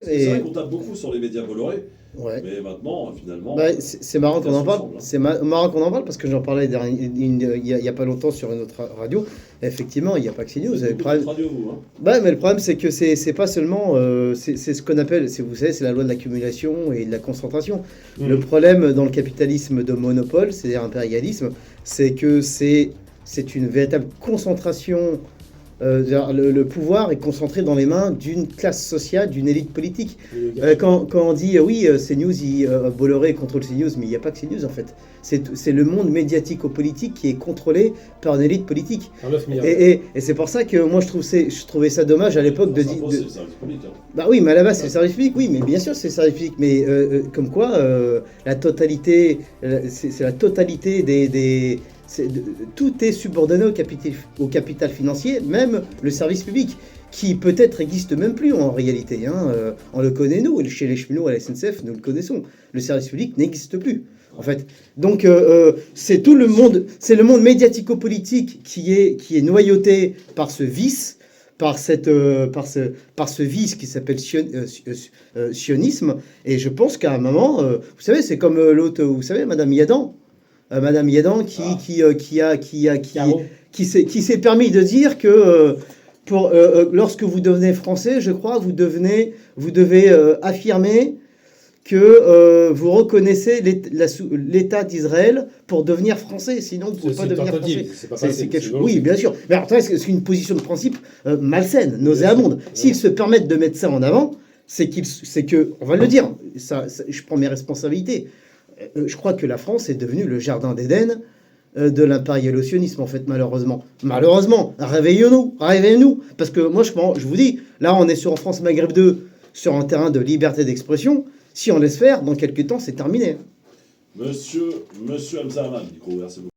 Parce que c'est vrai Et qu'on tape beaucoup sur les médias Bolloré, ouais. mais maintenant, Bah, finalement, c'est marrant qu'on bien se en parle. ressemble, hein. Marrant qu'on en parle parce que j'en parlais il y a pas longtemps sur une autre radio. Effectivement, il n'y a pas que Vous CNews. faites Le beaucoup de web problème, radio, vous, hein. bah, mais le problème, c'est que c'est pas seulement. C'est ce qu'on appelle, vous savez, c'est la loi de l'accumulation et de la concentration. Le Hmm. problème dans le capitalisme de monopole, c'est-à-dire impérialisme, c'est que c'est une véritable concentration. Le pouvoir est concentré dans les mains d'une classe sociale, d'une élite politique. Quand on dit oui, CNews, Bolloré contrôle CNews, mais il n'y a pas que CNews en fait. C'est le monde médiatico-politique qui est contrôlé par une élite politique. 9 milliards. Et c'est pour ça que moi je trouvais ça dommage à l'époque Enfin, c'est le service public, hein. bah oui, mais à la base c'est le service public, oui, mais bien sûr c'est le service public, mais comme quoi la totalité, c'est la totalité tout est subordonné au capital financier, même le service public, qui peut-être n'existe même plus en réalité, hein, on le connaît nous, chez les cheminots à la SNCF, nous le connaissons, le service public n'existe plus. En fait, donc c'est tout le monde, c'est le monde médiatico-politique qui est noyauté par ce vice, par ce vice qui s'appelle sionisme. Et je pense qu'à un moment, vous savez, c'est comme l'autre, vous savez, Madame Yadan. Madame Yadan Ah, Caro. qui s'est permis de dire que lorsque vous devenez français, je crois, vous devez affirmer que vous reconnaissez l'État d'Israël pour devenir français, sinon vous ne pouvez C'est pas une devenir tentative, français. c'est pas facile, quelque c'est chose. volontaire. Oui, bien sûr. Mais alors, c'est une position de principe malsaine, nauséabonde. S'ils se permettent de mettre ça en avant, c'est que, on va le dire, je prends mes responsabilités. Je crois que la France est devenue le jardin d'Éden de l'impérialo-sionisme, en fait, malheureusement. Malheureusement, réveillons-nous. Parce que moi, je vous dis, là, on est sur en France Maghreb 2, sur un terrain de liberté d'expression. Si on laisse faire, dans quelques temps, c'est terminé. Monsieur Hamzaman, micro ouvert, c'est bon.